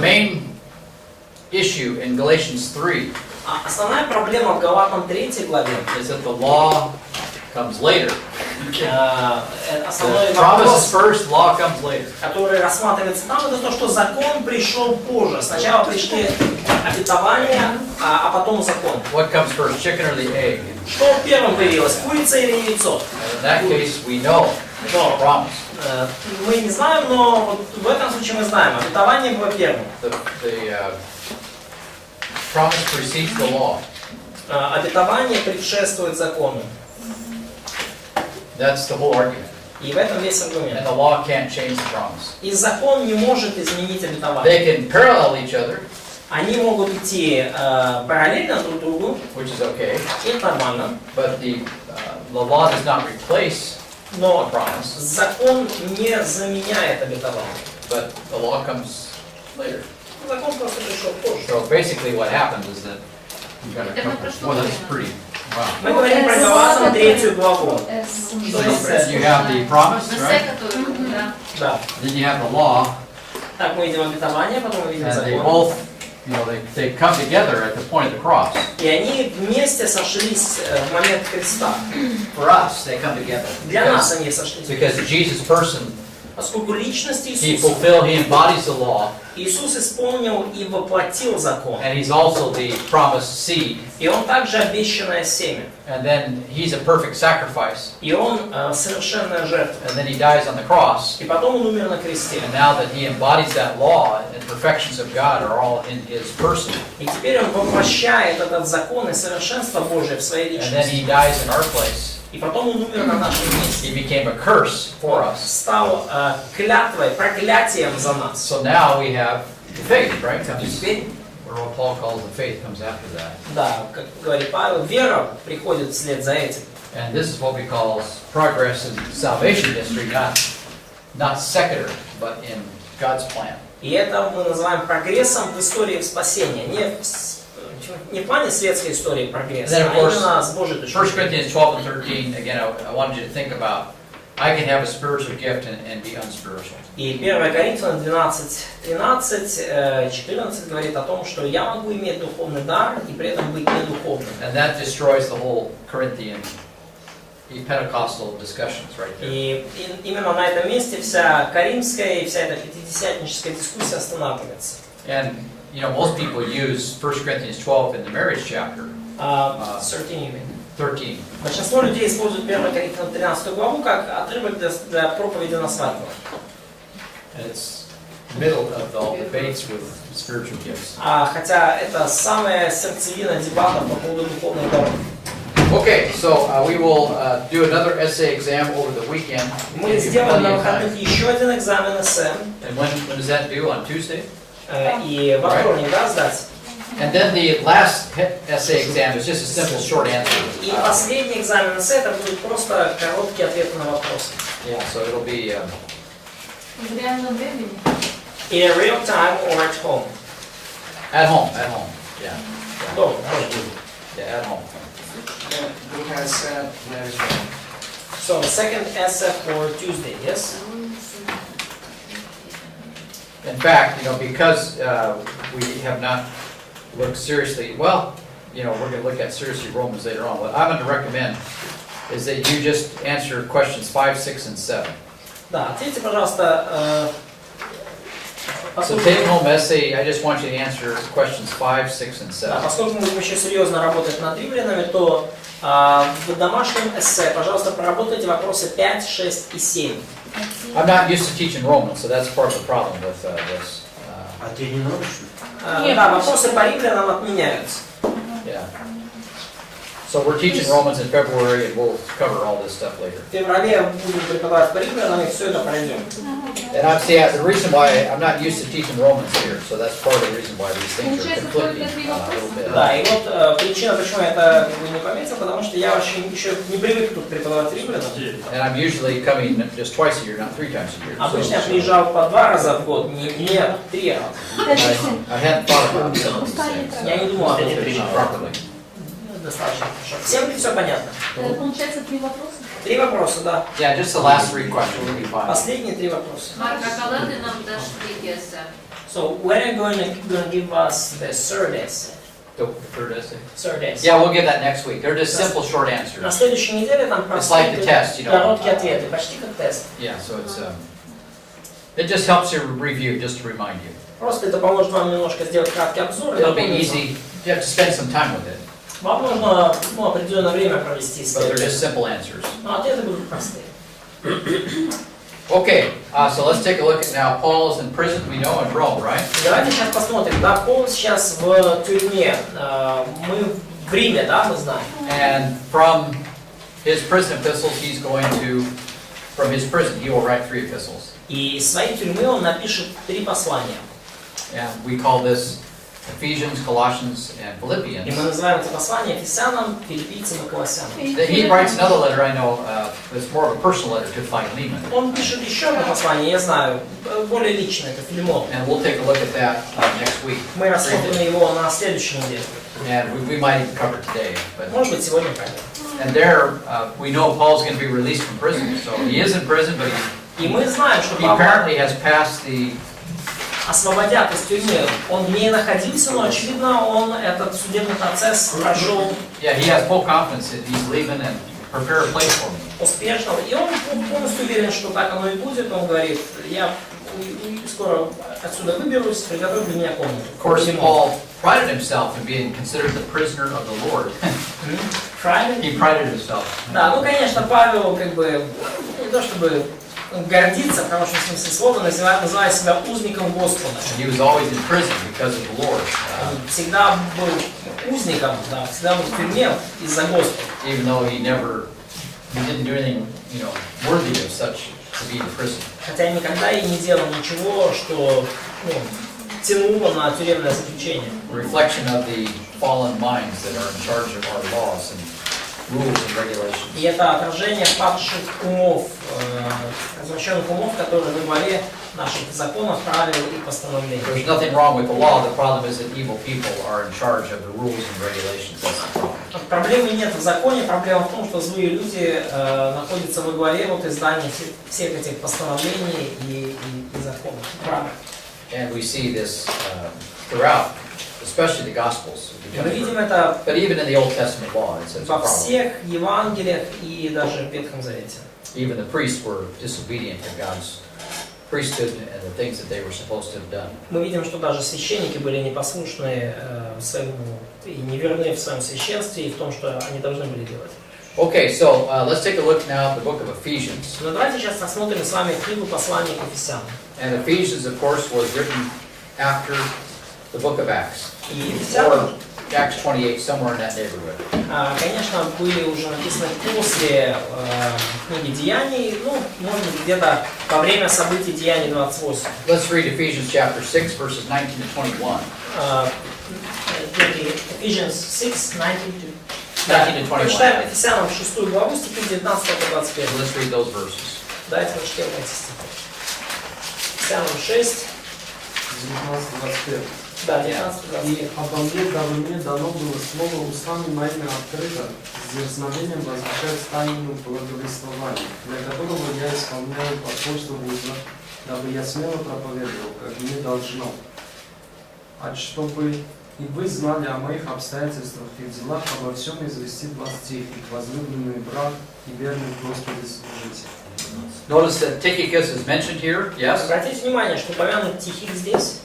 main issue in Galatians 3 Основная проблема в Галатам 3 главе, is that the law comes later. основной The promise вопрос, is first, law comes later. который рассматривается там, это то, что закон пришел позже. Сначала пришли обетования, а потом закон. What comes first, chicken or the egg? Что первым появилось, курица или яйцо? And in that case, we know it's a promise. Мы не знаем, но вот в этом случае мы знаем. Обетование было первым. The promise precedes the law. Обетование предшествует закону. That's the whole argument. И в этом весь аргумент. And the law can't change the promise. И закон не может изменить обетование. They can parallel each other, Они могут идти параллельно друг другу, which is okay, и это нормально. but the law does not replace the Но promise, закон не заменяет обетование. but the law comes later. Закон просто пришел позже. So basically what happens is that you've got a couple, well, that's pretty, wow. Мы говорим про Галатам 3 главу. So you said you have the promise, right? Да. Then you have the law, Так мы видим обетование, потом мы видим and they закон. both, you know, they come together at the point of the cross. И они вместе сошлись в момент креста. For us, they come together. Для нас они сошлись. Because Jesus' person, Поскольку личность he Иисуса, embodies the law, Иисус исполнил и воплотил закон. and he's also the promised seed. И Он также обещанное семя. And then he's a perfect sacrifice. И Он совершенная жертва. And then he dies on the cross. И потом Он умер на кресте. And now that he embodies that law, and perfections of God are all in his person. И теперь Он воплощает этот закон и совершенство Божие в своей And then личности. he dies in our place. И потом Он умер на нашем месте. He became a curse for Он us. стал клятвой, проклятием за нас. So now we have the faith, right? И теперь, What Paul calls the faith comes after that. да, как говорит Павел, вера приходит вслед за этим. And this is what we call progress in salvation history, not secular, but in God's plan. И это мы называем прогрессом в истории спасения. Не в плане светской истории прогресса, а именно с Божьей точки 1 зрения. Corinthians 12 and 13, again, I wanted you to think about, I can have a spiritual gift and be unspiritual. И 1 Коринфянам 12, 14 говорит о том, что я могу иметь духовный дар и при этом быть недуховным. And that destroys the whole Corinthian Pentecostal discussions right there. И именно на этом месте вся каримская и вся эта пятидесятническая дискуссия останавливается. And, you know, most people use 1 Corinthians 12 in the marriage chapter, 13. Большинство людей используют 1 Коринфянам 13 главу как отрывок для проповеди на свадьбу. And it's the middle of all debates with spiritual gifts. Хотя это самая сердцевина дебатов по поводу духовных даров. Okay, so we will do another essay exam over the weekend. Мы сделаем на выходных еще один экзамен эссе. And when does that due? On Tuesday? И во вторник, да, сдать. And then the last essay exam is just a simple short answer. И последний экзамен эссе это будет просто короткий ответ на вопросы. Yeah, so it'll be В реальном времени. In a real time or at home. at home, yeah. Дома. Yeah, at home. Who has said that is wrong? So the second essay for Tuesday, yes? In fact, you know, because we have not looked seriously, well, you know, we're going to look at seriously Romans later on. What I'm going to recommend is that you just answer questions 5, 6, and 7. Да, ответьте, пожалуйста. So take home essay, I just want you to answer questions 5, 6, and 7. Поскольку мы будем еще серьезно работать над римлянами, то в домашнем эссе, пожалуйста, проработайте вопросы 5, 6 и 7. I'm not used to teaching Romans, so that's part of the problem with this. А ты не научишь? Да, вопросы по римлянам отменяются. Yeah. So we're teaching Romans in February, and we'll cover all this stuff later. В феврале будем преподавать по римлянам, и все это пройдем. And I'm the reason why I'm not used to teaching Romans here, so that's part of the reason why these things are conflicting a little bit. Да, и вот причина, почему я это не пометил, потому что я вообще еще не привык тут преподавать римлянам. And I'm usually coming just twice a year, not 3 times a year. Обычно я приезжал по 2 раза в год, не 3 раза. I hadn't thought about some of these things. Я не думал об этом. Properly. Достаточно хорошо. Всем ли все понятно? Получается 3 вопроса? 3 вопроса, да. Yeah, just the last 3 questions will be fine. Последние 3 вопроса. Марк, а коли ти нам даш эссе? So when are you going to give us the third essay? The third essay? Third essay. Yeah, we'll give that next week. They're just simple, short На answers. следующей неделе там It's like the test, you know. короткие ответы, почти как тест. Yeah, so it just helps you review, just to remind you. Просто это поможет вам немножко сделать краткий обзор. It'll be easy. You have to spend some time with it, Вам нужно определенное время провести с but they're этим. just simple answers. Но ответы будут простые. Okay, so let's take a look at now. Paul is in prison, we know, in Rome, right? Давайте сейчас посмотрим. Да, Пол сейчас в тюрьме. Мы в Риме, да, мы знаем. And from his prison epistles, from his prison, he will write 3 epistles. И из своей тюрьмы он напишет 3 послания. And we call this Ephesians, Colossians, and И Philippians. мы называем это послание Ефесянам, Филиппийцам и Колоссянам. He writes another letter, I know, it's more of a personal letter to Philemon. Он пишет еще одно послание, я знаю, более личное, это Филимон. And we'll take a look at that next week. Мы рассмотрим его на следующей неделе. And we might even cover it today. But, Может быть, сегодня пойдем. and there, we know Paul's going to be released from prison. So he is in prison, but И мы знаем, что he Павла apparently has passed the освободят из тюрьмы. Он в ней находился, но, очевидно, он этот судебный процесс прошел Yeah, he has full confidence that he's leaving and prepare a place for me. успешно. И он полностью уверен, что так оно и будет. Он говорит, я скоро отсюда выберусь, приготовь для меня комнату. Of course, Paul prided himself in being considered the prisoner of the Lord. He prided himself. Да, ну, конечно, Павел, как бы, не то чтобы гордится, в хорошем смысле слова, называя себя узником Господа. He was always in prison because of the Lord. Он всегда был узником, да, всегда был в тюрьме из-за Господа. Even though he didn't do anything, worthy of such to be in prison. Хотя никогда и не делал ничего, что тянуло на тюремное заключение. A reflection of the fallen minds that are in charge of our laws and rules and regulations. И это отражение падших умов, развращенных умов, которые во главе наших законов, правил и постановлений. There's nothing wrong with the law. The problem is that evil people are in charge of the rules and regulations. That's the problem. Проблемы нет в законе, проблема в том, что злые люди находятся во главе издания всех этих постановлений и законов, правил. And we see this throughout, especially the Gospels. Мы видим это But even in the Old Testament law, it's a во problem. всех Евангелиях и даже в Ветхом Завете. Even the priests were disobedient to God's priesthood and the things that they were supposed to have done. Мы видим, что даже священники были непослушны своему и неверны в своем священстве и в том, что они должны были делать. Okay, so let's take a look now at the book of Ephesians. Но давайте сейчас рассмотрим с вами книгу послания к Ефесянам. And Ephesians, of course, was written after the book of Acts. И Or Ефесянам, Acts 28, somewhere in that neighborhood. конечно, были уже написаны после книги Деяний, ну, может быть, где-то во время событий Деяний 28. Let's read Ephesians chapter 6, verses 19 to 21. Ephesians 6, 19 to 19 to 21. Прочитаем Ефесянам 6 главу, стихи 19 по 21. Let's read those verses. Давайте прочтем эти стихи. Ефесянам 6, 19-21. да, 19-21. И обо мне, дабы мне дано было слово устами моими открыто, с дерзновением возвещать тайну благовествования, для которого я исполняю посольство Божье, дабы я смело проповедовал, как мне должно. А чтобы и вы знали о моих обстоятельствах и делах, обо всем известит вас Тихий, возлюбленный брат и верный в Господе служитель. Notice that Tychicus is mentioned here, yes? Обратите внимание, что упомянут Тихих здесь.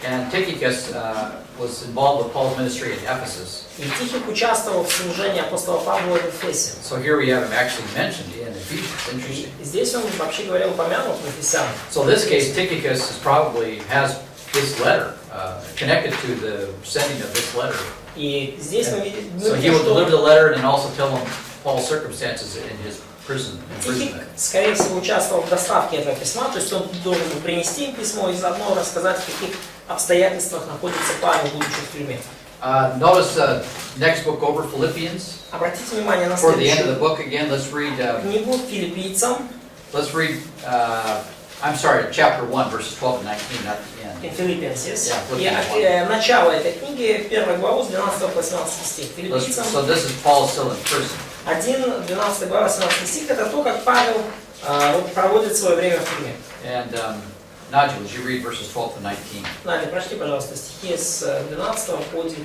And Tychicus was involved with Paul's ministry at Ephesus. И Тихих участвовал в служении апостола Павла в Эфесе. So here we have him actually mentioned in Ephesians. Interesting. И здесь он, вообще говоря, упомянут в Ефесянах. So in this case, Tychicus has this letter connected to the sending of this letter. И здесь мы видим, So he will deliver the letter and also tell him Paul's circumstances in his prison. Тихик, скорее всего, участвовал в доставке этого письма, то есть он должен был принести им письмо и заодно рассказать, в каких обстоятельствах находится Павел, будучи в тюрьме. Notice next book over, Philippians. Обратите внимание на For the end of the следующую book again, let's read. книгу Филиппийцам. Let's read. I'm sorry, chapter 1, verses 12 and 19, not the end. Philippians, yes. Yeah, И начало этой книги, 1 главу, с 12 по 18 стих. Филиппийцам So this is Paul still in prison. 1, 12 глава, 18 стих, это то, как Павел проводит свое время в тюрьме. And Nadja, would you read verses 12 to 19? Надя, прочти, пожалуйста, стихи с 12 по 19.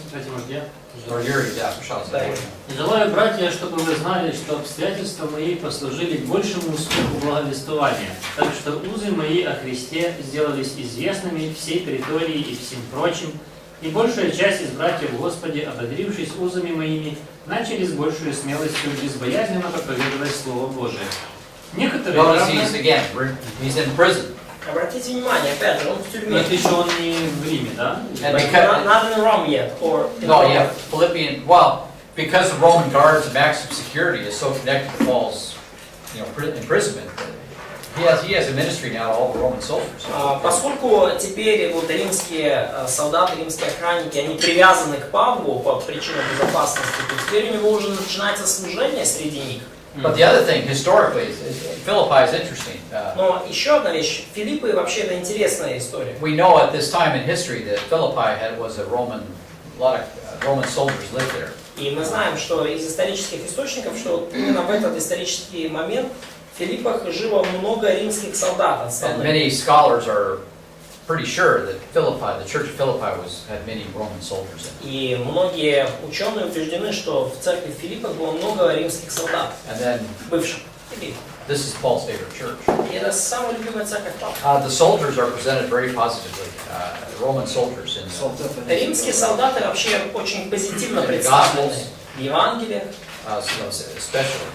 Кстати, может, я? Or Yuri, yeah, пожалуйста. Да, Юрий. Желаю, братья, чтобы вы знали, что обстоятельства мои послужили к большему успеху благовествования, так что узы мои о Христе сделались известными всей претории и всем прочим, и большая часть из братьев в Господе, ободрившись узами моими, начали с большей смелостью безбоязненно проповедовать Слово Божие. Некоторые, Notice he's in prison. Обратите внимание, опять же, он в но тюрьме. это еще он не в Риме, да? And But because, not in Rome yet, or in no, Rome. yeah, because the Roman guards and maximum security is so connected to Paul's, imprisonment, he has a ministry now to all the Roman soldiers. Поскольку теперь вот римские солдаты, римские охранники, они привязаны к Павлу по причинам безопасности, то теперь у него уже начинается служение среди них. But the other thing, historically, Philippi is interesting. Но еще одна вещь, Филиппы вообще это интересная история. We know at this time in history that Philippi was a lot of Roman soldiers lived there. И мы знаем, что из исторических источников, что именно в этот исторический момент в Филиппах жило много римских солдат And отставных. many scholars are pretty sure that the church of Philippi had many Roman soldiers in it. И многие ученые убеждены, что в церкви в Филиппах было много римских солдат, And then бывших. this is Paul's favorite church. И это самая любимая церковь Павла. The soldiers are presented very positively. Roman soldiers in Римские солдаты вообще очень позитивно In the представлены Gospels. в Евангелиях, especially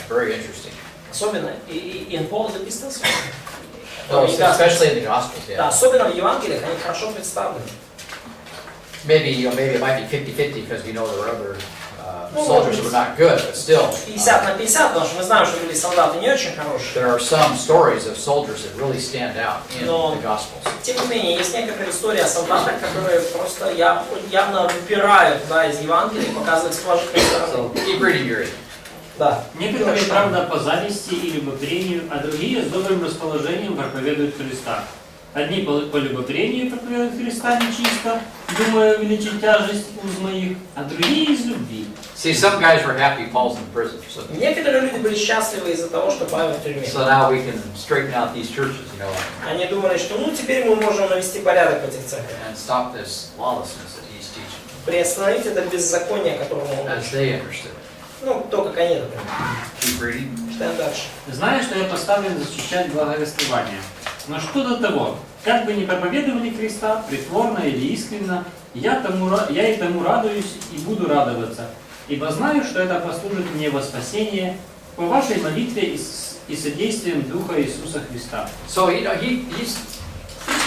very interesting. особенно и in Paul's epistles. Especially in the Gospels, Да, yeah. особенно в Евангелиях они хорошо представлены. Maybe it might be 50-50 because we know there were other soldiers that were not good, but still. 50 на 50, потому что мы знаем, что были солдаты не очень хорошие. There are some stories of soldiers that really stand out in Но, the Gospels. тем не менее, есть некоторые истории о солдатах, которые просто явно выпирают, да, из Евангелия и показывают с положительной стороны. Keep reading, Yuri. Да. Некоторые, правда, по зависти и любопрению, а другие с добрым расположением проповедуют Христа. Одни по любопрению проповедуют Христа нечисто, думая увеличить тяжесть уз моих, а другие из любви. See, some guys were happy Paul's in prison, so Некоторые люди были счастливы из-за того, что Павел в тюрьме. now we can straighten out these churches, Они думали, что теперь мы можем навести порядок в этих церквях. and stop this lawlessness that he's teaching, Приостановить это беззаконие, которому он as учит. they understood. То, как они, например. Keep reading. Читаем дальше. Зная, что я поставлен защищать благовествование. Но что до того, как бы ни проповедовали Христа, притворно или искренно, я и тому радуюсь и буду радоваться, ибо знаю, что это послужит мне во спасение по вашей молитве и содействием Духа Иисуса Христа. So he's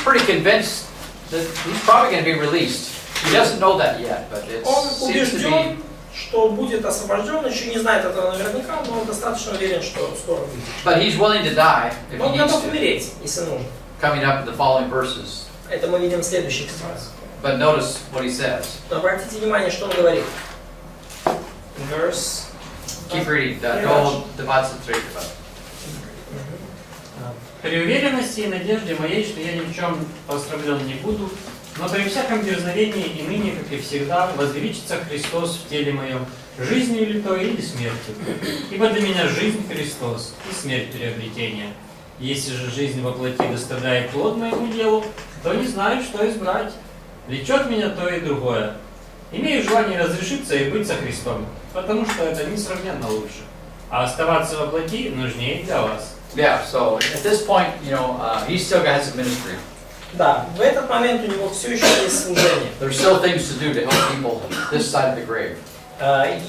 pretty convinced that he's probably going to be released. He doesn't know that yet, but it Он seems to be. убежден, что будет освобожден, еще не знает этого наверняка, но он достаточно уверен, что скоро будет. But he's willing to die if Он he needs готов to. умереть, если нужно. Coming up in the following verses. Это мы видим в следующих стихах. But notice what he says. Но обратите внимание, что он говорит. Verse. Keep reading. Go to 23. При уверенности и надежде моей, что я ни в чем постравлен не буду, но при всяком дерзновении и ныне, как и всегда, возвеличится Христос в теле моем, жизнью ли то или смертью. Ибо для меня жизнь Христос и смерть приобретение. Если же жизнь во плоти доставляет плод моему делу, то не знаю, что избрать. Влечет меня то и другое. Имею желание разрешиться и быть со Христом, потому что это несравненно лучше. А оставаться во плоти нужнее для вас. Yeah, so at this point, he still has a ministry. Да, в этот момент у него все еще есть служение. There's still things to do to help people this side of the grave.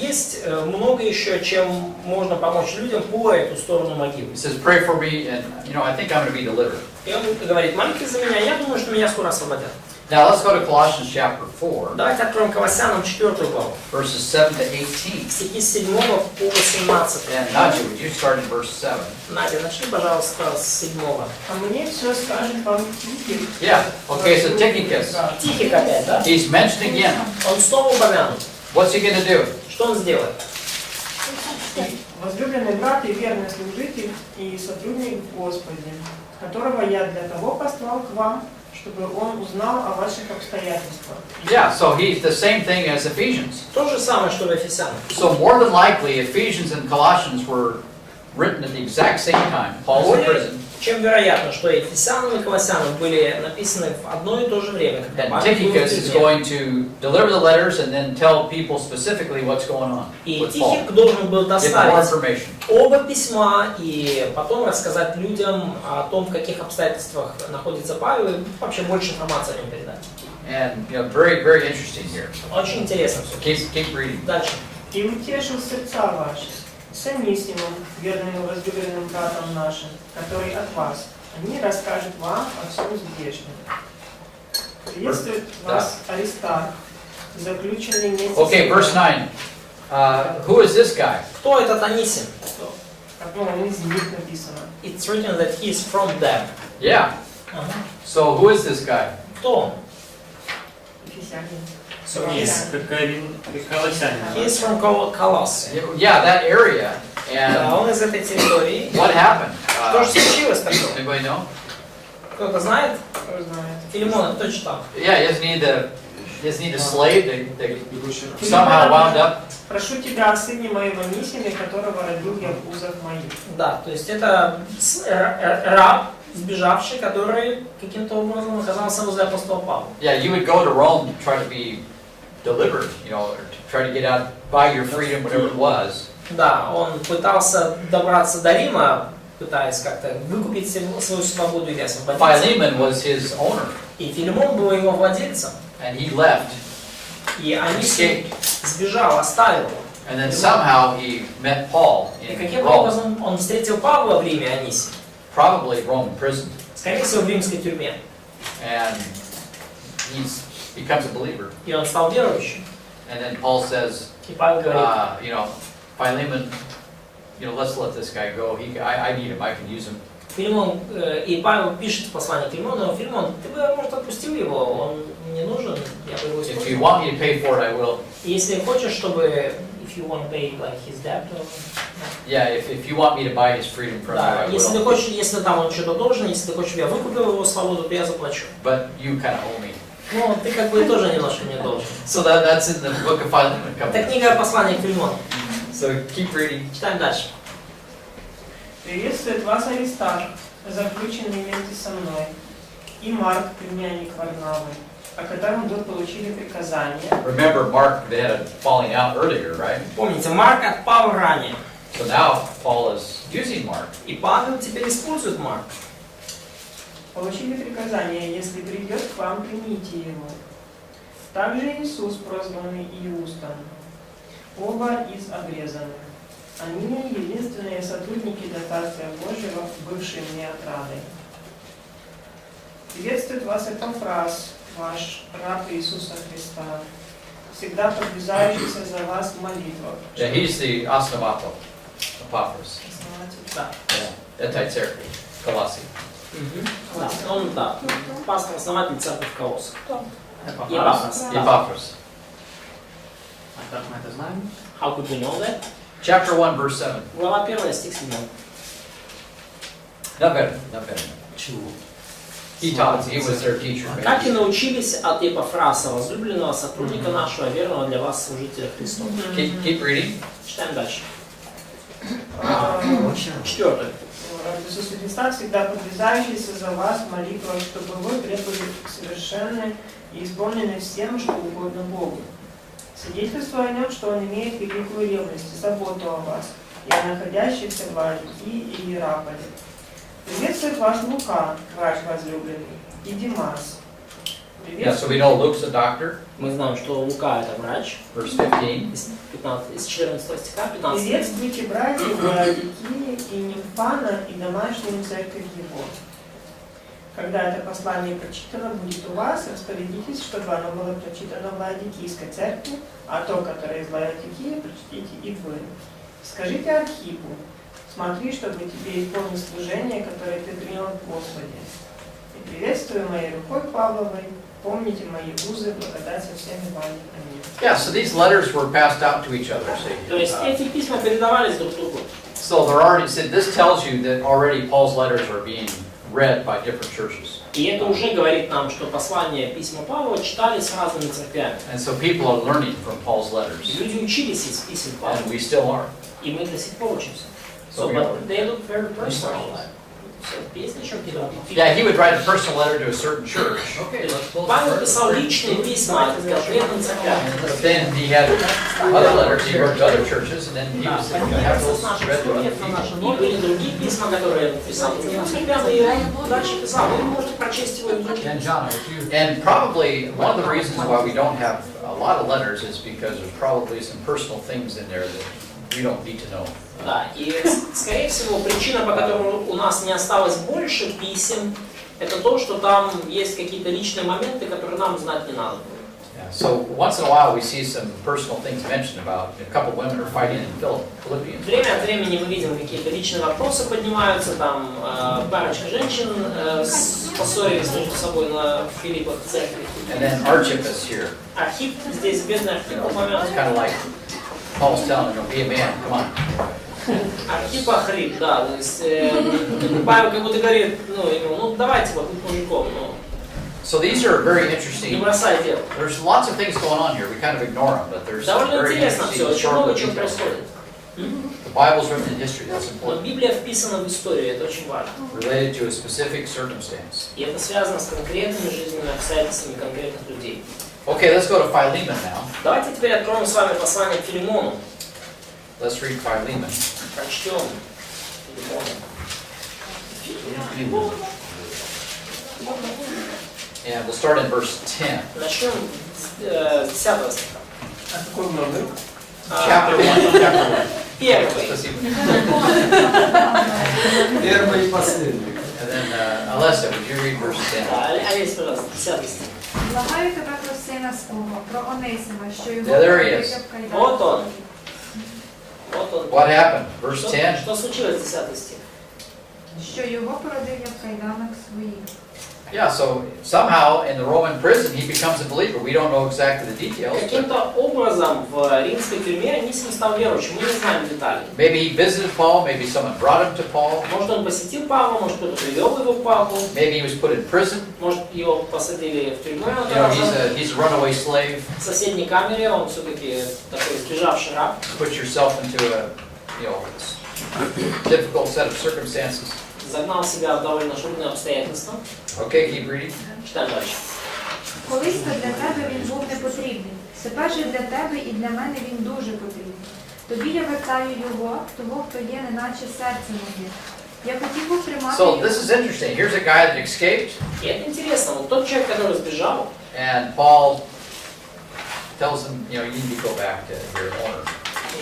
Есть много еще, чем можно помочь людям по эту сторону могилы. He says, pray for me, and I think I'm going to be delivered. И он говорит, молитесь за меня, я думаю, что меня скоро освободят. Now let's go to Colossians chapter 4, Давайте откроем Колоссянам 4 главу. verses 7 to 18. Стихи с 7 по 18. And Nadja, would you start in verse 7? Надя, начни, пожалуйста, с 7. А мне все скажет вам Тихий. Yeah, okay, so Tychicus, Тихий опять, да? he's mentioned again. Он снова упомянут. What's he going to do? Что он сделает? Возлюбленный брат и верный служитель и сотрудник в Господе, которого я для того послал к вам, чтобы он узнал о ваших обстоятельствах. Yeah, so he's the same thing as Ephesians. То же самое, что в Ефесянах. So more than likely, Ephesians and Colossians were written at the exact same time. Paul's in prison. Чем вероятно, что Ефесянам и Колоссянам были написаны в одно и то же время, когда And Павел был в Tychicus is тюрьме. going to deliver the letters and then tell people specifically what's going on И with Paul. Тихик должен был Get more доставить information. оба письма и потом рассказать людям о том, в каких обстоятельствах находится Павел, и вообще больше информации о нем передать. And very, very interesting here. Очень интересно все. Keep reading. Дальше. И утешил сердца ваши с Анисимом, верным и возлюбленным братом нашим, который от вас. Они расскажут вам о всем здешнем. Приветствует вас Аристарх, заключенный вместе Okay, verse 9. Who is this guy? Кто этот Анисим? Он из них написано. It's written that he is from them. Yeah. Ага. So who is this guy? Кто он? Ефесянин. So Нет, he's, как Колоссянин. he is from Colossae. Yeah, that area. Да, And он из этой территории. what happened? Что же случилось такое? Anybody know? Кто-то знает? Кто знает. Филимон, кто читал? Yeah, isn't he the slave that Бегущий. somehow wound up? Прошу тебя о сыне моем Анисиме, которого родил я в узах моих. Да, то есть это раб, сбежавший, который каким-то образом оказался возле апостола Павла. Yeah, you would go to Rome to try to be delivered, or to try to get out, buy your freedom, whatever it was. Да, он пытался добраться до Рима, пытаясь как-то выкупить свою свободу или освободиться. Philemon was his owner, И Филимон был его владельцем. and he left. И Анисим сбежал, оставил его. And then somehow he met Paul И in каким Rome, образом он встретил Павла в Риме, Анисим? probably Roman prison, Скорее всего, в римской тюрьме. and he becomes a believer. И он стал верующим. And then Paul says, И Павел говорит, Philemon, let's let this guy go. I need him. I can use him. Филимон, и Павел пишет в послании к Филимону: Филимон, ты бы, может, отпустил его, он мне нужен, я бы его If you использовал. want me to pay for it, I will. Если хочешь, чтобы, if you want to pay like his debt, Yeah, if you want me to buy his freedom from you, да, I если ты will. хочешь, если там он что-то должен, если ты хочешь, чтобы я выкупил его свободу, то я заплачу. But you kind of owe me. Ну, ты как бы тоже немножко мне должен. So that's in the book of Philemon. Это книга послания к Филимону. So keep reading. Читаем дальше. Приветствует вас Аристарх, заключенный вместе со мной, и Марк, племянник Варнавы, о котором вы получили приказание. Remember, Mark, they had a falling out earlier, right? Помните, Марк отпал ранее, So now Paul is using Mark. и Павел теперь использует Марк. Получили приказание, если придет к вам, примите его. Также Иисус, прозванный Иустом, оба из обрезанных. Они единственные сотрудники для Царствия Божьего, бывшие мне отрадой. Приветствует вас Эпафрас, ваш раб Иисуса Христа, всегда подвязающийся за вас в молитвах. Yeah, he's the Osnovato, Epaphras. Да. Yeah, этой церкви, Колоссей. Да, он, да, пастор, основатель церкви в Колоссе. И Эпафрас. Пафос. Да. Epaphras. А как мы это знаем? How could we know that? Chapter 1, verse 7. Глава 1, стих 7. Not better. Чего? He taught, he was their teacher. Как и научились от Эпафраса, возлюбленного сотрудника нашего, верного для вас служителя Христова. Keep reading. Читаем дальше. Вообще. 4. Раб Иисуса Христа, всегда подвязающийся за вас в молитвах, чтобы вы пребывали совершенны и исполнены всем, что угодно Богу. Свидетельствую о нем, что он имеет великую ревность и заботу о вас, и о находящихся в Лаодикии и Иераполе. Приветствует вас Лука, ваш возлюбленный, и Димас. Yeah, so we know Luke's a doctor, Мы знаем, что Лука это врач. verse 15. Из 14 стиха, 15. Приветствуйте братьев в Лаодикии и Нимфана и домашнюю церковь его. Когда это послание прочитано будет у вас, распорядитесь, чтобы оно было прочитано в Лаодикийской церкви, а то, которое из Лаодикии, прочтите и вы. Скажите Архипу: смотри, чтобы тебе исполнить служение, которое ты принял в Господе. И приветствую моей рукой Павловой, помните мои узы, благодать со всеми вами. Аминь. Yeah, so these letters were passed out to each other. То есть See? эти письма передавались друг другу. So they're already said. This tells you that already Paul's letters are being read by different churches. И это уже говорит нам, что послания, письма Павла читались разными церквями. And so people are learning from Paul's letters, Люди учились из писем Павла, and we still are. и мы до сих пор учимся. So, but they look very personal. Есть еще какие-то? Yeah, he would write a personal letter to a certain church. Павел писал личные письма конкретным церквям. But then he had other letters he wrote to other churches, and then he was going to have those read to other people. И были другие письма, которые он писал другим церквям, и он дальше писал. Вы можете прочесть его и другим. And probably one of the reasons why we don't have a lot of letters is because there's probably some personal things in there that we don't need to know. Да, и, скорее всего, причина, по которой у нас не осталось больше писем, это то, что там есть какие-то личные моменты, которые нам знать не надо. Yeah, so once in a while we see some personal things mentioned about a couple women are fighting in Philippians. Время от времени мы видим какие-то личные вопросы поднимаются, там парочка женщин поссорились между собой на Филиппах в церкви. And then Archippus here. Архип, здесь бедный Архип упомянут. It's kind of like Paul's telling him, be a man, come on. Архип Ахрип, да, то есть Павел как будто говорит, ему, давайте вот, будь мужиком, So these are very не interesting. бросай дело. There's lots of things going on here. We kind of ignore them, but there's Довольно very интересно interesting все, очень много historical чего details. происходит. The Bible's written in history, that's Но important. Библия вписана в историю, это очень важно. Related to a specific circumstance. И это связано с конкретными жизненными обстоятельствами конкретных людей. Okay, let's go to Philemon now. Давайте теперь откроем с вами послание к Филимону. Let's read Philemon. Прочтем Филимона. And we'll start in verse 10. Начнем с 10 стиха. Chapter 1. Chapter 1. Первый. Спасибо. Первый и последний. And then, Alessa, would you read verse 10? Олесь, пожалуйста, 10 стих. Благаю тебе про сина свого, про Онисима, що його Yeah, there he породив is. я в кайданах Вот он. своїх. Вот он. What happened? Verse 10. Что случилось, 10 стих? Що його породив я в кайданах своїх. Yeah, so somehow in the Roman prison he becomes a believer. We don't know exactly the details, but Каким-то образом в римской тюрьме Анисим стал верующим, мы не знаем деталей. maybe he visited Paul, maybe someone brought him to Paul, Может, он посетил Павла, может, кто-то привел его к Павлу, maybe he was put in prison. может, его посадили в тюрьму, You know, he's a runaway slave. в соседней камере, он все-таки такой сбежавший раб. Put yourself into a, difficult set of circumstances. Загнал себя в довольно трудные обстоятельства. Okay, keep reading. Читаем дальше. Колись то для тебе він був не потрібний. Тепер же для тебе і для мене він дуже потрібний. Тобі я вертаю його, того, хто є, неначе серце моє. Я хотів би приймати So його. this is interesting. Here's a guy that escaped, И это интересно, вот тот человек, который сбежал, and Paul tells him, you need to go back to your owner.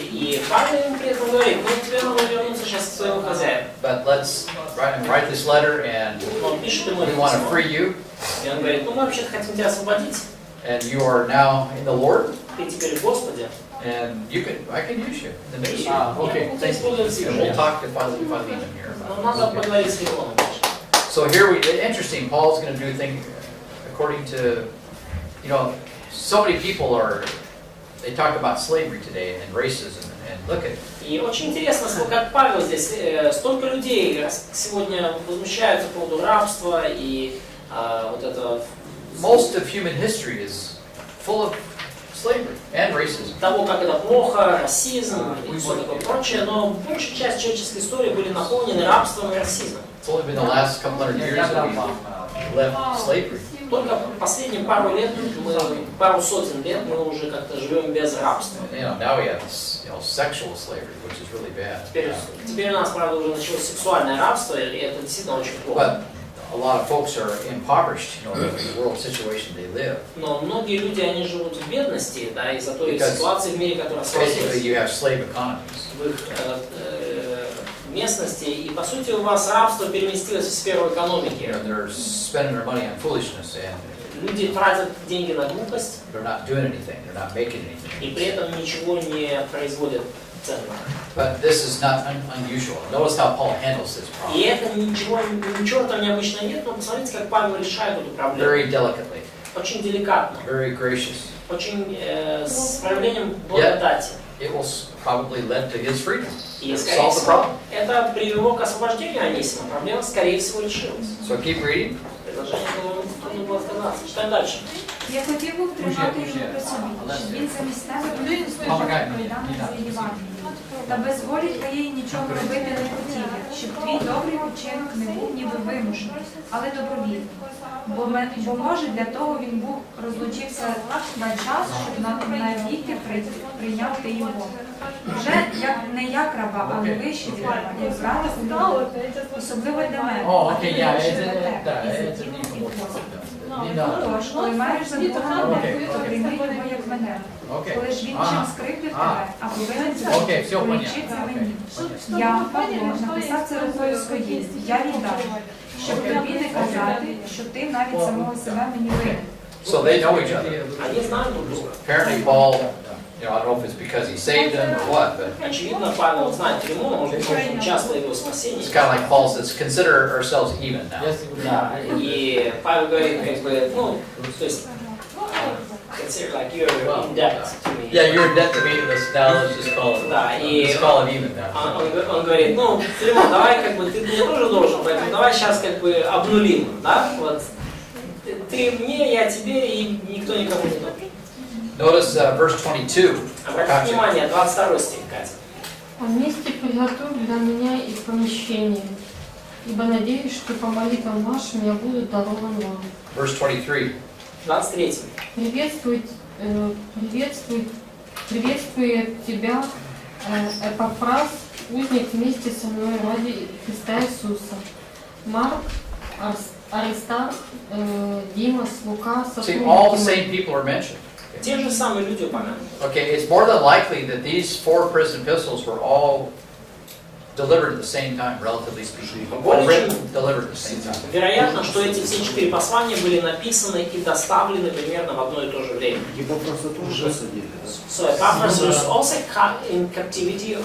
и Павел ему при этом говорит, тебе надо вернуться сейчас к своему хозяину. But let's write this letter, and Он пишет ему we это want to письмо. free you, И он говорит, мы вообще-то хотим тебя освободить, and you are now in the Lord, ты теперь в Господе. and I can use you in the ministry. Я Okay, могу тебя thank you. использовать And себе. we'll talk to Philemon here. Но надо поговорить с Филимоном. So here interesting, Paul's going to do things according to, so many people they talk about slavery today and racism, and look at, И очень интересно, как Павел здесь, столько людей сегодня возмущаются по поводу рабства и вот это most of human history is full of slavery and racism. того, как это плохо, расизм и все такое прочее, но большая часть человеческой истории были наполнены рабством и расизмом. It's only been the last couple hundred years that we've left slavery. Только последние пару лет, пару сотен лет мы уже как-то живем без рабства. Now we have sexual slavery, which is really bad. Теперь у нас, правда, уже началось сексуальное рабство, и это действительно очень плохо. But a lot of folks are impoverished, in the world situation they live. Но многие люди, они живут в бедности, да, из-за той Because ситуации в мире, которая Basically, сложилась you have slave economies. в их местности, и по сути у вас рабство переместилось в сферу экономики. They're spending their money on foolishness, and Люди тратят деньги на глупость, they're not doing anything. They're not making anything. и при этом ничего не производят ценного. But this is not unusual. Notice how Paul handles this И problem. это ничего там необычного нет, но посмотрите, как Павел решает эту проблему. Very delicately, Очень деликатно, very gracious. очень с проявлением благодати. It will probably lead to his freedom. И, It'll скорее solve the всего, problem. это привело к освобождению Анисима. Проблема, скорее всего, решилась. So keep reading. Предложение было трудно было отказаться. Читаем дальше. Я хотів би тримати його при собі, щоб він замість тебе служив прийданим за Євангелієм. Та без волі твоєї нічого робити не хотів, щоб твій добрий учинок не був ніби вимушений, але добровільний. Бо може для того він був розлучився на час, щоб навіки прийняв ти його. Вже не як раба, але вище від раба, як брата у нього. Особливо для мене, Oh, а okay, ти yeah, вище для тебе. Тож, коли маєш за Бога мене, то прийми його як мене. Коли ж він чим скривдив тебе, а повинен полічитися мені. Я, Павло, написав це рукою своєю, я віддав, щоб тобі не казати, що ти навіть самого себе мені винен. So they know each other. Они знают друг друга. Apparently Paul, I don't know if it's because he saved them or what, but Очевидно, Павел знает Филимона, может быть, он участвовал в его спасении. it's kind of like Paul says, consider ourselves even now. Да, и Павел говорит, как бы, ну, то есть, consider like you're in debt to me. Yeah, you're in debt to me, let's just call it, Да, и let's call it even now. он говорит, ну, Филимон, давай, как бы, ты мне тоже должен, поэтому давай сейчас, как бы, обнулим, да, вот, ты мне, я тебе, и никто никому не должен. Notice verse 22. Обратите внимание, 22 стих, Катя. «А месте приготовь для меня и помещение, ибо надеюсь, что по молитвам вашим я буду дарован вам». Verse 23. 23. Приветствует тебя Эпафрас, узник вместе со мной ради Христа Иисуса. Марк, Аристарх, Димас, Лука, See, all the сотрудники same people are mentioned. Те же самые люди упомянуты. Okay, it's more than likely that these 4 prison epistles were all delivered at the same time, relatively speaking. All written, delivered at the same time. Вероятно, что эти все 4 послания были написаны и доставлены примерно в одно и то же время. Его просто тоже посадили. So Epaphras was also caught in captivity or...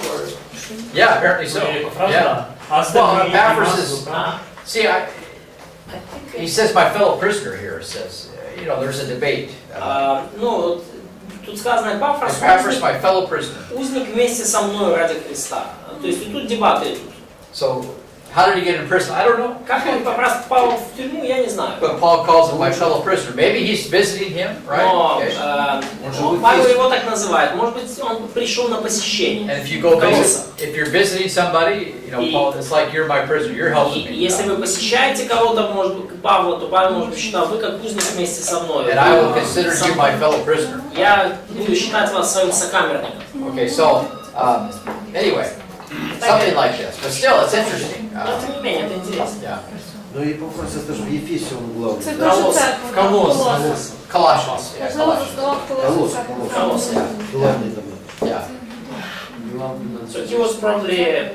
Yeah, apparently so. Yeah. Well, Epaphras is, see, he says my fellow prisoner here, says, you know, there's a debate. Ну, тут сказано Эпафрас, Epaphras, my fellow prisoner. узник вместе со мной ради Христа. То есть и тут дебаты идут. So, how did he get in prison? I don't know. Как он попал в тюрьму, я не знаю. But Paul calls him my fellow prisoner. Maybe he's visiting him, right? Но Okay. Павел его так называет. Может быть, он пришел на посещение. And if you go visit, if you're visiting somebody, you know, Paul, it's like you're my prisoner. You're helping И me. если вы посещаете кого-то, может быть, Павла, то Павел может быть считал, вы как узник вместе со мной. And I will consider you my fellow prisoner. Я буду считать вас своим сокамерником. Okay, so anyway, something like this. But still, it's interesting. Но тем не менее, это интересно. Yeah. Ну и попросят, это же в Ефесе он главный. Це да? дуже церква. Колосс. Colossians. Yeah, Можливо, Colossians. заснував Колосс, церкву. Колосс, главный там. Yeah. So he was probably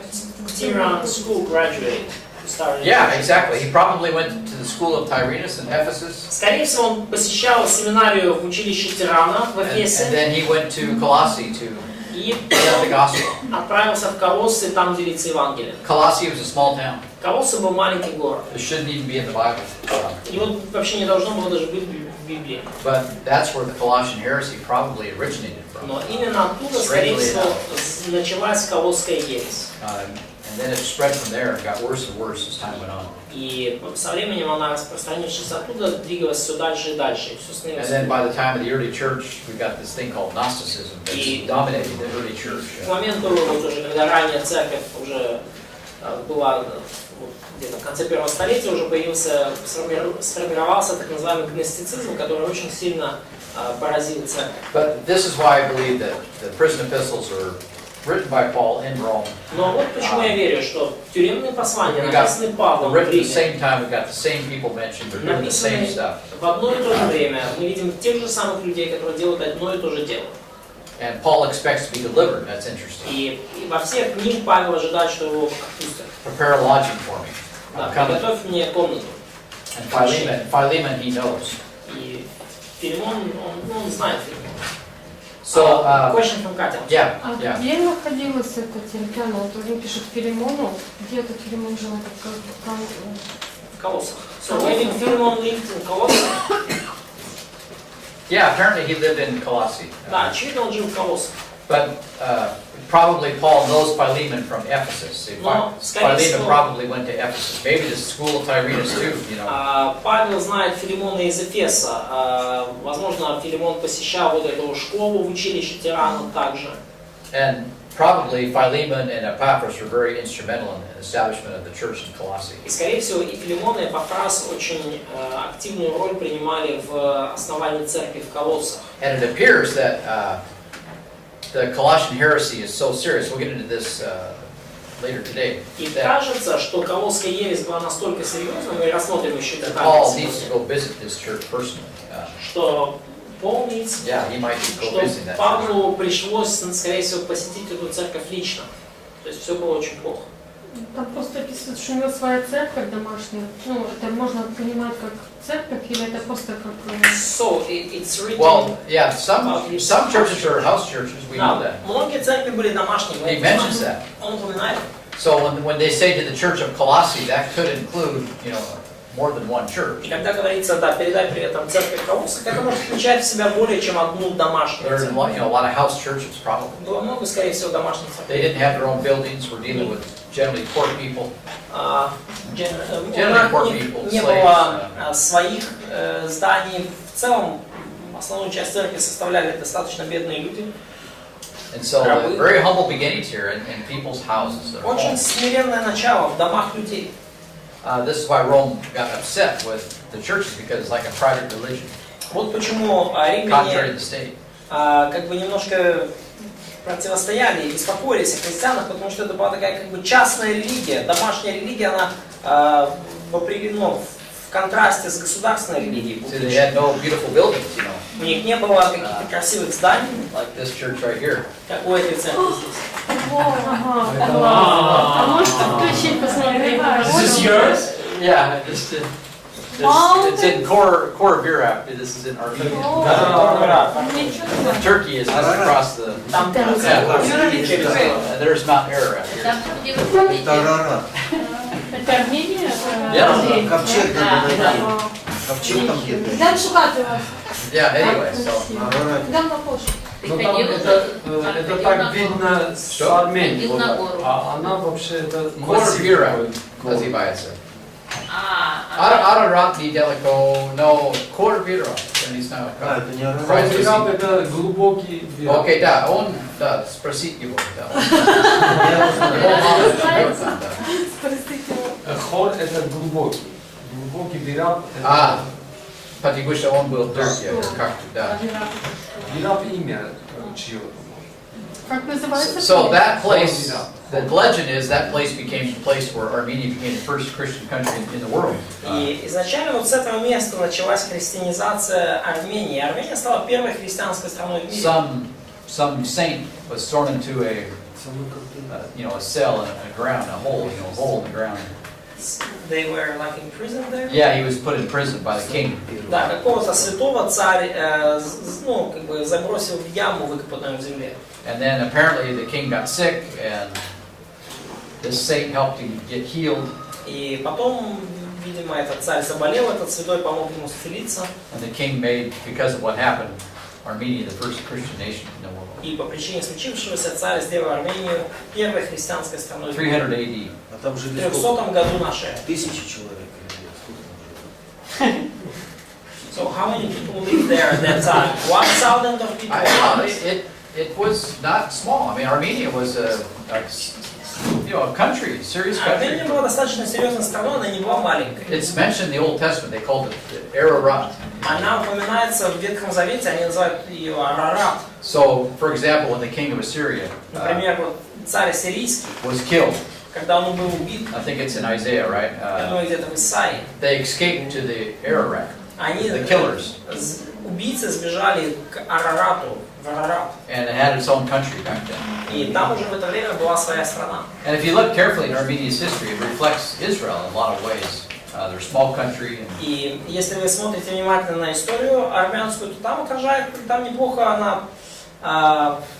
Tyrian school graduate. Started. Yeah, exactly. He probably went to the school of Tyrannus in Ephesus. Скорее всего, он посещал семинарию в училище Тирана в And Эфесе then he went to Colossae to и tell the gospel. отправился в Колоссы там делиться Евангелием. Colossae was a small town. Колоссы был маленький город. It shouldn't even be in the Bible. Его вообще не должно было даже быть в Библии. But that's where the Colossian heresy probably originated from. Но именно оттуда, скорее всего, началась Колосская ересь. And then it spread from there and got worse and worse as time went on. И со временем она, распространившись оттуда, двигалась все дальше и дальше. И все And становилось. then by the time of the early church, we got this thing called Gnosticism that dominated the early church. К моменту, вот уже, когда ранняя церковь уже была вот, где-то в конце первого столетия, уже сформировался так называемый гностицизм, который очень сильно поразил церковь. But this is why I believe that the prison epistles are written by Paul in Rome. Но вот почему я верю, что тюремные послания We got написаны Павлом в written at the Риме, same time. We got the same people mentioned. They're doing the same написаны stuff. в одно и то же время. Мы видим тех же самых людей, которые делают одно и то же дело. And Paul expects to be delivered. That's interesting. И во всех них Павел ожидает, что его отпустят. Prepare a lodging for me. Да, I'm coming. приготовь мне комнату. And Philemon, he knows. И Филимон, он знает Филимона. So, Question from Катя. yeah, А yeah. где находилась эта терпяна? Вот он пишет Филимону. Где этот Филимон жил? В Колоссах. So maybe Филимон lived in Колоссах. Yeah, apparently he lived in Colossae. Да, очевидно, он жил в Колоссах. But probably Paul knows Philemon from Ephesus. See, No, скорее Philemon всего. probably went to Ephesus. Maybe the school of Tyrannus too, you know. Павел знает Филимона из Эфеса. Возможно, Филимон посещал вот эту школу в училище тиранов также. And probably Philemon and Epaphras were very instrumental in the establishment of the church in Colossae. И, скорее всего, и Филимон, и Эпафрас очень активную роль принимали в основании церкви в Колоссах. And it appears that the Colossian heresy is so serious. We'll get into this later today. И That кажется, что Колосская ересь была настолько серьезной, мы рассмотрим еще это Paul needs to go visit this church personally. что помнить, Yeah, he might go что visit that church. Павлу пришлось, скорее всего, посетить эту церковь лично. То есть все было очень плохо. Там просто описывают, что у него своя церковь домашняя. Ну, это можно понимать как церковь или это просто как... So, it's written... Well, yeah, some churches are house churches. We know Да, that. многие церкви были домашними. He mentions that. Он упоминает. So when they say to the church of Colossae, that could include, you know, more than one church. И когда говорится, да, передай при этом церковь Колоссах, это может включать в себя более чем одну домашнюю There's церковь. a lot of house churches probably. Было много, скорее всего, домашних They церквей. didn't have their own buildings. We're dealing with generally poor people. У нас не было своих зданий. В целом, основную часть церкви составляли достаточно бедные люди. And so very humble beginnings here in people's houses. Their Очень homes. смиренное начало в домах людей. This is why Rome got upset with the churches because it's like a private religion, Вот почему contrary to римляне the state. как бы немножко противостояли и беспокоились о христианах, потому что это была такая как бы частная религия. Домашняя религия, она в контрасте с государственной религией. See, they had no beautiful buildings, you know, У них не было каких-то красивых зданий, like this church right here. как у этой церкви здесь. А можете включить, посмотреть? This is yours? Yeah, it's in Koravira. This is in Armenia. Turkey is just across the. Там Yeah, there's Mount Ararat here. Там, где вы ходите. Тарара. Это Армения? Yeah. Ковчег надо найти. Ковчег там где-то. Йдемо шукати вас. Yeah. Anyway, so. Тарара. Йдемо на пошук. Ну там это так видно с Армении. Вот, а она вообще это Koravira называется. Ararat недалеко, но Koravira. Не знаю А, как. это не Арара. Вираб это глубокий вираб. Окей, да, он, да, спросить его. Да. Хор это глубокий. Глубокий вираб. Потому что он был в Турции, как да. Вираб имя чье-то. Как называется? So that place, the legend is that place became the place where Armenia became the first Christian country in the world. И изначально вот с этого места началась христианизация Армении. Армения стала первой христианской страной в мире. Some saint was thrown into a cell in the ground, a hole in the ground. They were like in prison there. Yeah, he was put in prison by the king. Да, какого-то святого царь, как бы забросил в яму, выкопанную в земле. And then apparently the king got sick, and this saint helped him get healed. И потом, видимо, этот царь заболел, этот святой помог ему исцелиться. And the king made, because of what happened, Armenia the first Christian nation in the world. И по причине случившегося царь сделал Армению первой христианской страной в 300 мире. AD. А там В жили 300 году нашей эры. 1000 человек. Сколько там жило? So how many people lived there at that time? 1,000 of people. It was not small. I mean, Armenia was a country, serious Армения country. была достаточно серьезной страной, она не была маленькой. It's mentioned in the Old Testament. They called it the Ararat. Она упоминается в Ветхом Завете, они называют ее Арарат. So, for example, when the king of Assyria Например, вот царь ассирийский, was killed, когда он был убит, I think it's in Isaiah, right? я думаю, где-то в Исаии, They escaped to the Ararat, они, the killers, убийцы, сбежали к Арарату, в Арарат. and it had its own country back then. И там уже в это время была своя страна. And if you look carefully in Armenia's history, it reflects Israel in a lot of ways. They're a small country. И если вы смотрите внимательно на историю армянскую, то там отражает, там неплохо она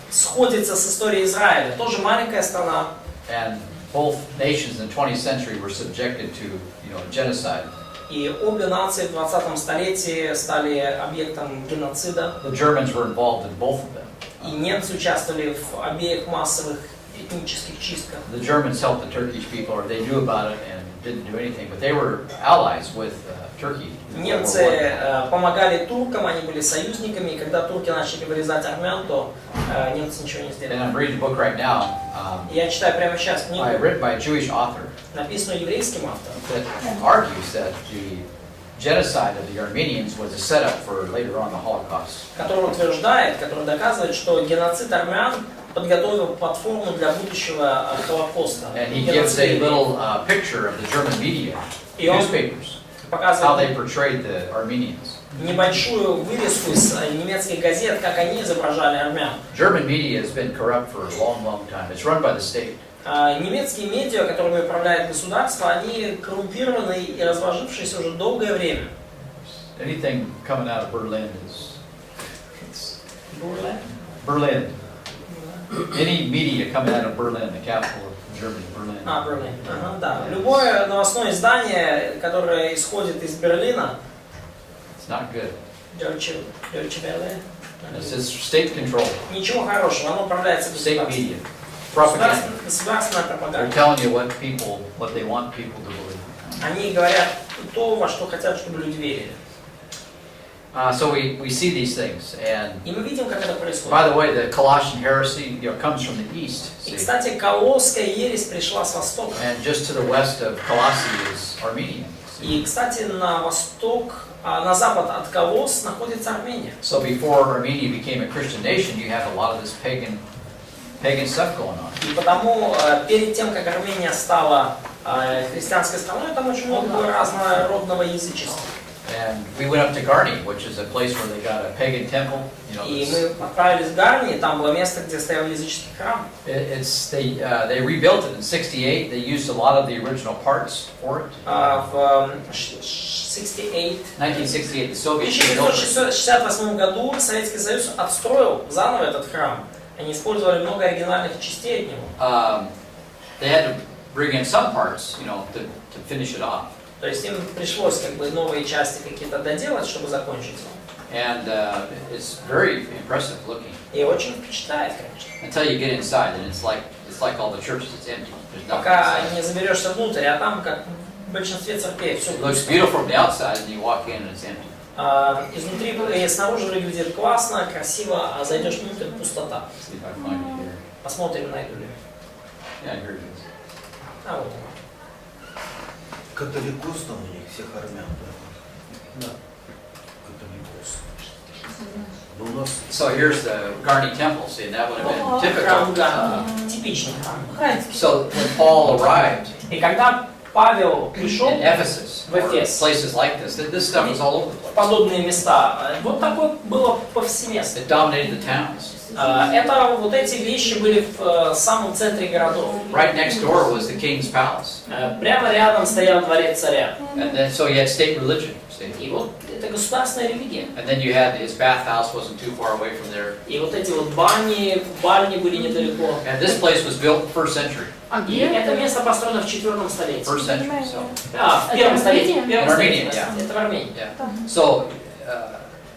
сходится с историей Израиля. Тоже маленькая страна. And both nations in the 20th century were subjected to, genocide. И обе нации в 20 столетии стали объектом геноцида. The Germans were involved in both of them. И немцы участвовали в обеих массовых этнических чистках. The Germans helped the Turkish people, or they knew about it and didn't do anything, but they were allies with Turkey. Немцы помогали туркам, они были союзниками, и когда турки начали вырезать армян, то немцы ничего не And сделали. I'm reading a book right now, Я читаю прямо сейчас книгу, written by a Jewish author, написанную еврейским автором, that argues that the genocide of the Armenians was a setup for later on the Holocaust. который утверждает, который доказывает, что геноцид армян подготовил платформу для будущего Холокоста. And he gives a little picture of the German media, И он newspapers, how показывает they portrayed the Armenians. небольшую вырезку из немецких газет, как они изображали армян. German media has been corrupt for a long, long time. It's run by the state. Немецкие медиа, которыми управляет государство, они коррумпированы и разложившиеся уже долгое время. Anything coming out of Berlin is Berlin. Any media coming out of Berlin, the capital of Germany, Berlin. Берлин. Ага, да. Любое новостное издание, которое исходит из Берлина, It's not good. Deutsche Welle, This is state control, ничего хорошего, оно управляется state государством. media, propaganda. Государственная They're пропаганда. telling you what they want people to believe. Они говорят то, во что хотят, чтобы люди верили. So we see these things, and И мы видим, как это происходит. by the way, the Colossian heresy comes from the east. И, See? кстати, Колосская ересь пришла с востока. And just to the west of Colossae is Armenia. See? И, кстати, на восток, на запад от Колос находится Армения. So before Armenia became a Christian nation, you have a lot of this pagan stuff going on. И потому перед тем, как Армения стала христианской страной, там очень много было разнородного язычества. And we went up to Garni, which is a place where they got a pagan temple. You know, И мы отправились в Гарни, там было место, где стоял языческий храм. they rebuilt it in '68. They used a lot of the original parts for it. В 1968 1968, the В Soviet Union opened. 1968 году Советский Союз отстроил заново этот храм. Они использовали много оригинальных частей от него. They had to bring in some parts, you know, to finish it off. То есть им пришлось как бы новые части какие-то доделать, чтобы закончить его. And it's very impressive looking. И очень впечатляет, конечно. Until you get inside, and it's like all the churches, it's empty. There's nothing Пока inside. не заберешься внутрь, а там, как в большинстве церквей, все It looks beautiful from the outside, and you walk in and it's empty. Изнутри и снаружи выглядит классно, красиво, а зайдешь внутрь, пустота. See if I can find it here. Посмотрим, найду ли. Yeah, here it is. А вот. Католикос там у них, всех армян, да? Да. Католикос. Но у нас So here's the Garni temple. See, that would have been Oh, typical. Храм Гарни, типичный храм. Украинский. So when Paul arrived И когда Павел пришел in Ephesus, в or Эфес, places like this stuff was all over the place. подобные места, вот такое было повсеместно. It dominated the towns. Это вот эти вещи были в самом центре городов. Right next door was the king's palace, Прямо рядом стоял дворец царя. and then so you had state religion. See, И вот это государственная религия. and then you had his bathhouse wasn't too far away from there. И вот эти вот бани были недалеко. And this place was built in the 1st century. А И где? это место построено в 4 столетии. 1st century. So В первом столетии. В первом In столетии. Armenia, yeah. Это в Армении. yeah. So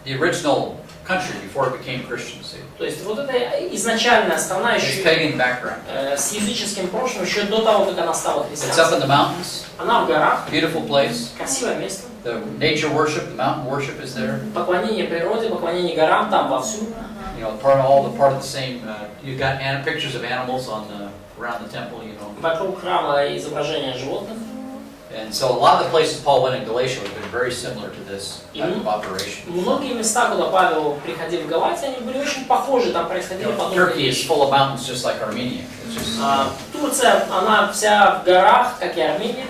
the original country before it became Christian. See, То есть вот это изначальная страна it's еще pagan background. с языческим прошлым, еще до того, как она стала It's up христианской. in the mountains. Она в горах, Beautiful place. красивое место. The nature worship, the mountain worship is there. Поклонение природе, поклонение горам, там вовсю. You know, part of the same. You've got pictures of animals around the temple. You know, Вокруг храма изображения животных. and so a lot of the places Paul went in Galatia would have been very similar to this type of operation. Многие места, куда Павел приходил в Галатии, они были очень похожи, там происходили подобные Turkey is вещи. full of mountains, just like Armenia. It's just, Турция, она вся в горах, как и Армения.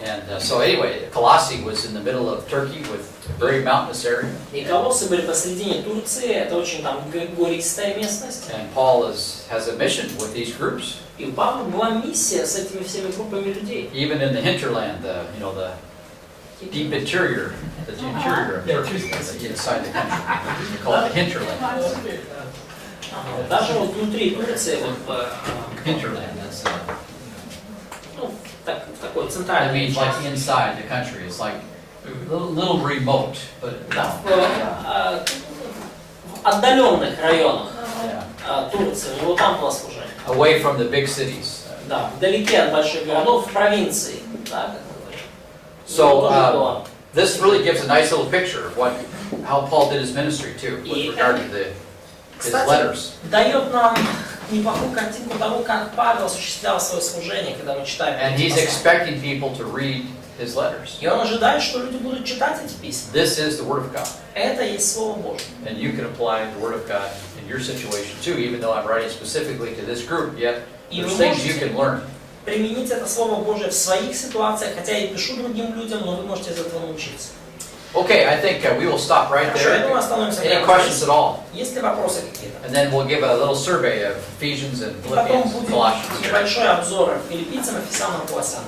and so anyway, Colossae was in the middle of Turkey with a very mountainous area. И колоссы были посредине Турции, это очень там гористая местность. And Paul has a mission with these groups. И у Павла была миссия с этими всеми группами людей. Even in the hinterland, the deep interior, the interior of Turkey, inside the country. They call it the hinterland. Даже вот внутри Турции, вот, Hinterland, that's ну, такой that центральный means like inside the country. It's like a little remote, but да, в отдаленных районах. yeah. Турции, у него там было служение. away from the big cities. Да, вдалеке от больших городов, в провинции. Да, как мы говорим. So, Тоже было. This really gives a nice little picture of how Paul did his ministry too, И with regard to his Кстати, letters. дает нам неплохую картинку того, как Павел осуществлял свое служение, когда мы читаем And эти he's послания. expecting people to read his letters. И он ожидает, что люди будут читать эти письма. This is the Word of God. Это есть Слово Божье. And you can apply the Word of God in your situation too, even though I'm writing specifically to this group, yet И there's вы things you можете can learn. применить это Слово Божье в своих ситуациях, хотя я и пишу другим людям, но вы можете из этого научиться. Okay, I think we will stop right Хорошо, я there. думаю, остановимся Any прямо questions здесь. at all? Есть ли вопросы какие-то? And then we'll give a little survey of Ephesians and И потом Philippians, будет Colossians. небольшой обзор филиппийцам, Ефесянам, Колоссянам.